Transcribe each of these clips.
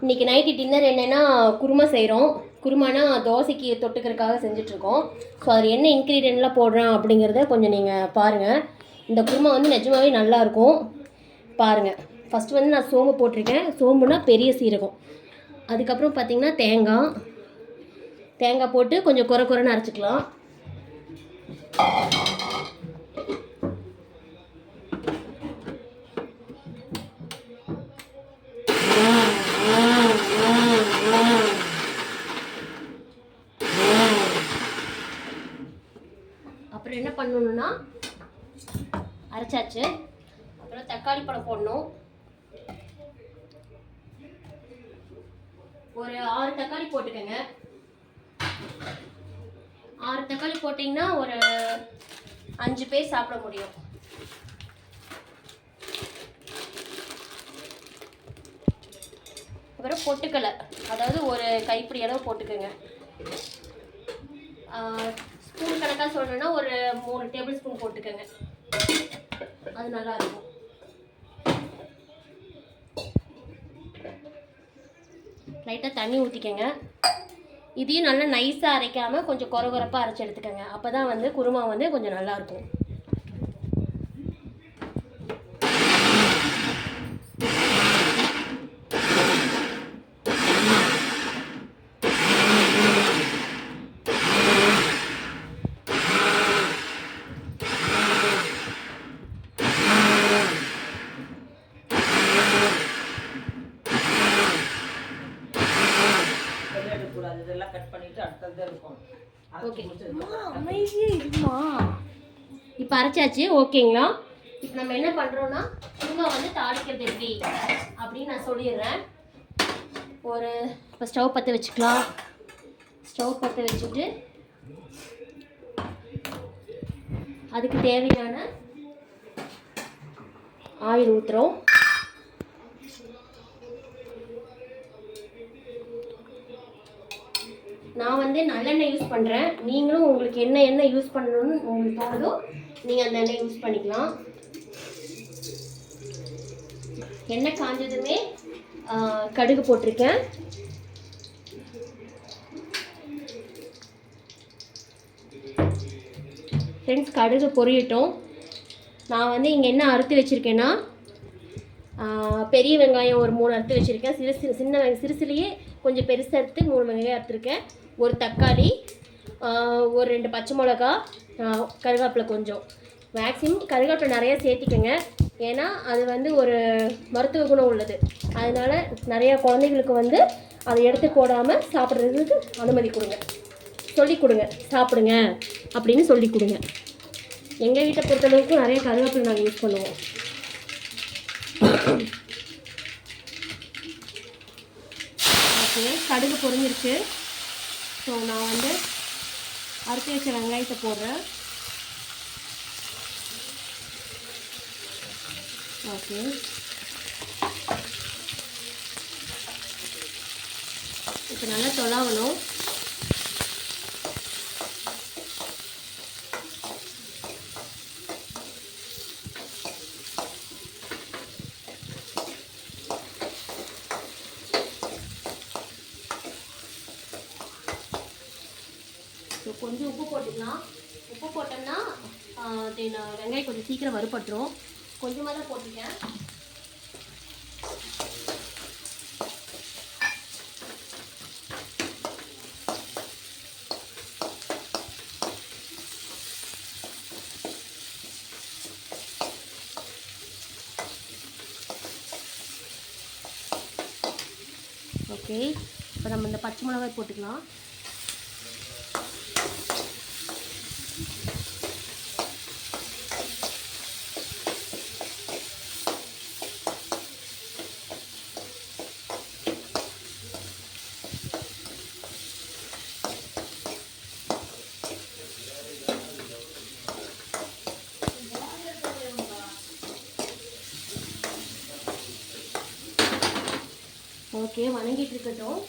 இன்றைக்கி night dinner என்னென்னா குருமா செய்கிறோம். குருமானா தோசைக்கு தொட்டுக்கிறதுக்காக செஞ்சிட்ருக்கோம். ஸோ அதில் என்ன இன்க்ரீடியன்ட்லாம் போடுறோம் அப்படிங்கிறத கொஞ்சம் நீங்கள் பாருங்கள். இந்த குருமா வந்து நிஜமாகவே நல்லாயிருக்கும், பாருங்கள். ஃபஸ்ட்டு வந்து நான் சோம்பு போட்டிருக்கேன். சோம்புனா பெரிய சீரகம். அதுக்கப்புறம் பார்த்திங்கன்னா தேங்காய் போட்டு கொஞ்சம் குறைன்னு அரைச்சிக்கலாம். அப்புறம் என்ன பண்ணணும்னா அரைச்சாச்சு. அப்புறம் தக்காளி பழம் போடணும். ஒரு 6 தக்காளி போட்டுக்கோங்க. 6 தக்காளி போட்டிங்கன்னா ஒரு 5 பேர் சாப்பிட முடியும். அப்புறம் பொட்டுக்கலை, அதாவது ஒரு கைப்பிடி அளவு போட்டுக்கோங்க. ஸ்பூன் கணக்காக சொல்லணும்னா ஒரு 3 டேபிள் ஸ்பூன் போட்டுக்கோங்க, அது நல்லாயிருக்கும். லைட்டாக தண்ணி ஊற்றிக்கங்க. இதையும் நல்லா நைஸாக அரைக்காமல் கொஞ்சம் குறப்பாக அரைச்சி எடுத்துக்கோங்க. அப்போ தான் வந்து குருமா வந்து கொஞ்சம் நல்லாயிருக்கும். இப்போ அரைச்சாச்சு, ஓகேங்களா? இப்போ நம்ம என்ன பண்ணுறோன்னா குருமா வந்து தாளிக்கிறது எப்படி அப்படின்னு நான் சொல்லிடுறேன். இப்போ ஸ்டவ் பற்ற வச்சுக்கலாம். ஸ்டவ் பற்ற வச்சுட்டு அதுக்கு தேவையான ஆயில் ஊற்றுறோம். நான் வந்து நல்லெண்ணெய் யூஸ் பண்ணுறேன். நீங்களும் உங்களுக்கு என்ன எண்ணெய் யூஸ் பண்ணணும்னு உங்களுக்கு தோணுதோ நீங்கள் அந்த எண்ணெய் யூஸ் பண்ணிக்கலாம். எண்ணெய் காஞ்சதுமே கடுகு போட்டிருக்கேன். ஃப்ரெண்ட்ஸ், கடுகு பொரியட்டும். நான் வந்து இங்கே என்ன அறுத்து வச்சுருக்கேன்னா பெரிய வெங்காயம் ஒரு 3 அறுத்து வச்சுருக்கேன். சின்ன சிறுசுலேயே கொஞ்சம் பெருசாக எடுத்து 3 வெங்காயம் அறுத்துருக்கேன். ஒரு தக்காளி, ஒரு 2 பச்சை மிளகா, கருவேப்பிலை கொஞ்சம். மேக்ஸிமம் கருவேப்பிலை நிறையா சேர்த்திக்கங்க, ஏன்னா அது வந்து ஒரு மருத்துவ குணம் உள்ளது. அதனால் நிறையா குழந்தைங்களுக்கு வந்து அதை எடுத்து போடாமல் சாப்பிட்றதுக்கு அனுமதி கொடுங்க, சொல்லிக் கொடுங்க. சாப்பிடுங்க அப்படின்னு சொல்லிக் கொடுங்க. எங்கள் வீட்டை பொறுத்தளவுக்கு நிறைய கருவேப்பிலை நாங்கள் யூஸ் பண்ணுவோம். ஓகே, கடுகு பொரிஞ்சிருச்சு. ஸோ நான் வந்து அறுத்து வச்ச வெங்காயத்தை போடுறேன். ஓகே, இப்போ நல்லா தொலாவணும். கொஞ்சம் உப்பு போட்டுக்கலாம். உப்பு போட்டோம்னா வெங்காயம் கொஞ்சம் சீக்கிரம் வறுபட்டுரும். கொஞ்சமாக தான் போட்டுக்கேன். ஓகே, இப்போ நம்ம இந்த பச்சை மிளகாய் போட்டுக்கலாம். ஓகே, வணங்கிட்டு இருக்கட்டும்.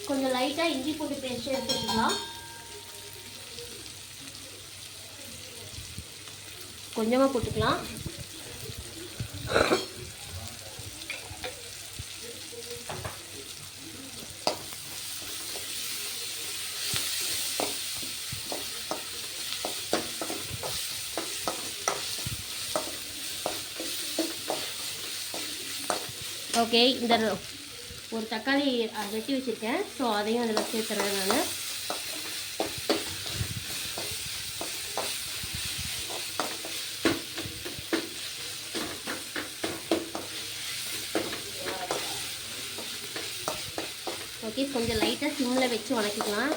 கொஞ்சம் லைட்டாக இஞ்சி பூண்டு பேஸ்ட் எடுத்துக்கலாம். கொஞ்சமாக போட்டுக்கலாம். ஓகே, இந்த ஒரு தக்காளி வெட்டி வச்சுருக்கேன். ஸோ அதையும் அதில் சேர்த்துறேன் நான். ஓகே, கொஞ்சம் லைட்டாக சிம்மில் வச்சு வதக்கிக்கலாம்.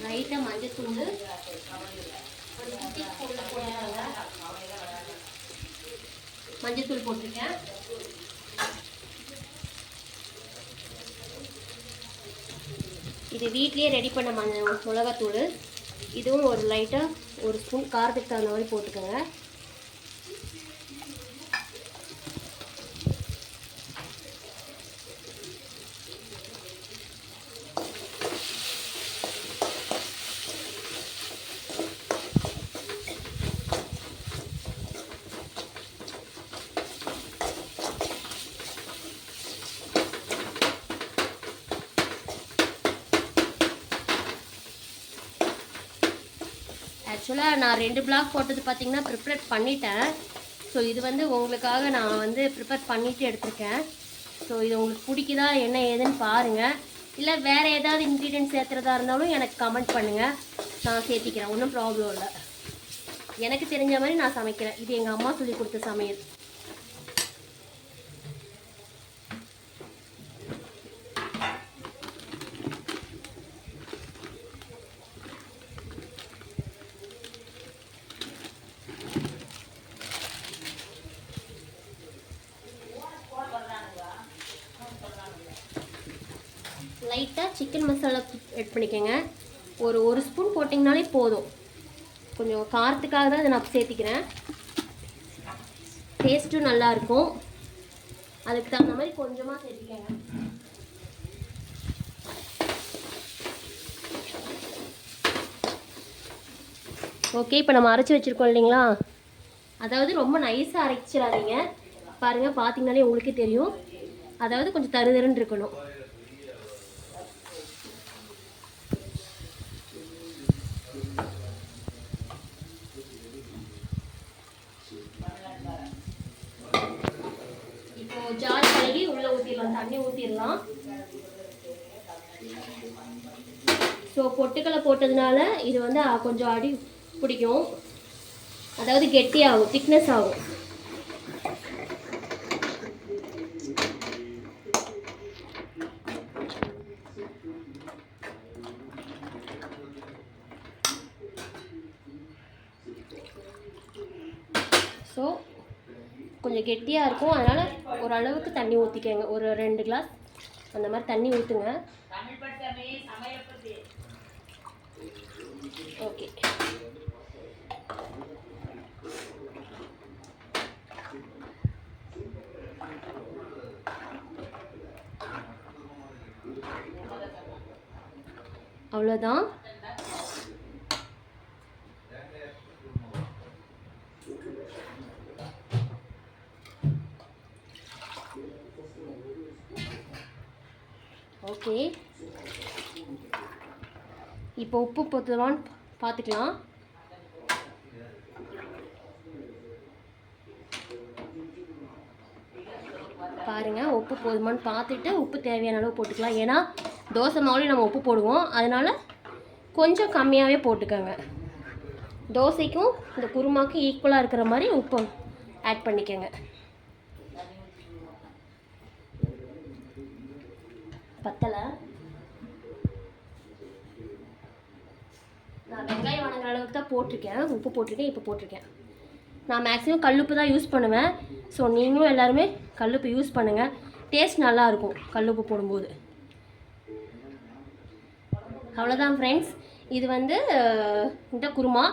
லைட்டாக மஞ்சத்தூள், மஞ்சத்தூள் போட்டிருக்கேன். இது வீட்லேயே ரெடி பண்ண மிளகாத்தூள். இதுவும் ஒரு லைட்டாக ஒரு ஸ்பூன் காரத்துக்கு தகுந்த மாதிரி போட்டுக்கோங்க. ஆக்சுவலாக நான் 2 பிளாக் போட்டது பார்த்திங்கன்னா ப்ரிப்பேர் பண்ணிட்டேன். ஸோ இது வந்து உங்களுக்காக நான் வந்து ப்ரிப்பேர் பண்ணிவிட்டு எடுத்திருக்கேன். ஸோ இது உங்களுக்கு பிடிக்குதா என்ன ஏதுன்னு பாருங்கள். இல்லை வேறு ஏதாவது இன்க்ரீடியன்ட் சேர்த்துறதா இருந்தாலும் எனக்கு கமெண்ட் பண்ணுங்கள், நான் சேர்த்திக்கிறேன். ஒன்றும் ப்ராப்ளம் இல்லை. எனக்கு தெரிஞ்ச மாதிரி நான் சமைக்கிறேன். இது எங்கள் அம்மா சொல்லி கொடுத்த சமையல். லைட்டாக சிக்கன் மசாலா ஆட் பண்ணிக்கோங்க. ஒரு ஸ்பூன் போட்டிங்கனாலே போதும். கொஞ்சம் காரத்துக்காக தான் இதை நான் சேர்த்திக்கிறேன். டேஸ்ட்டும் நல்லாயிருக்கும். அதுக்கு தகுந்த மாதிரி கொஞ்சமாக சேர்த்திக்கோங்க. ஓகே, இப்போ நம்ம அரைச்சி வச்சுருக்கோம் இல்லைங்களா, அதாவது ரொம்ப நைஸாக அரைச்சிடாதீங்க. பாருங்கள், பார்த்தீங்கனாலே உங்களுக்கே தெரியும். அதாவது கொஞ்சம் தருதருன்னு இருக்கணும். இப்போ ஜார் கழுவி உள்ளே ஊற்றிடலாம், தண்ணி ஊற்றிடலாம். ஸோ பொட்டுக்கடலை போட்டதுனால இது வந்து கொஞ்சம் அடி பிடிக்கும், அதாவது கெட்டியாகும், திக்னஸ் ஆகும். ஸோ கொஞ்சம் கெட்டியாக இருக்கும். அதனால் ஓரளவுக்கு தண்ணி ஊற்றிக்கங்க. ஒரு 2 கிளாஸ் அந்த மாதிரி தண்ணி ஊற்றுங்க. ஓகே, அவ்வளோதான். ஓகே, இப்போ உப்பு போட்டுவான்னு பார்த்துக்கலாம். பாருங்கள், உப்பு போதுமான்னு பார்த்துட்டு உப்பு தேவையான அளவு போட்டுக்கலாம். ஏன்னா தோசை மாவுலேயும் நம்ம உப்பு போடுவோம், அதனால் கொஞ்சம் கம்மியாகவே போட்டுக்கோங்க. தோசைக்கும் இந்த குருமாக்கும் ஈக்குவலாக இருக்கிற மாதிரி உப்பு ஆட் பண்ணிக்கோங்க. பத்தலை. நான் வெங்காயம் வணங்க தேவையான அளவுக்கு தான் போட்டிருக்கேன், உப்பு போட்டிருக்கேன். இப்போ போட்டிருக்கேன். நான் மேக்ஸிமம் கல்லுப்பு தான் யூஸ் பண்ணுவேன். ஸோ நீங்களும் எல்லாருமே கல்லுப்பு யூஸ் பண்ணுங்கள். டேஸ்ட் நல்லாயிருக்கும் கல்லுப்பு போடும்போது. அவ்வளோதான் ஃப்ரெண்ட்ஸ். இது வந்து இந்த குருமா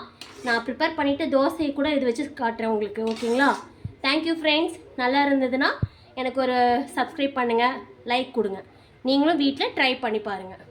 நான் ப்ரிப்பேர் பண்ணிவிட்டு தோசை கூட இது வச்சு காட்டுறேன் உங்களுக்கு. ஓகேங்களா? Thank you friends. நல்லா இருந்ததுன்னா எனக்கு ஒரு சப்ஸ்கிரைப் பண்ணுங்கள், லைக் கொடுங்க. நீங்களும் வீட்டில் ட்ரை பண்ணி பாருங்கள்.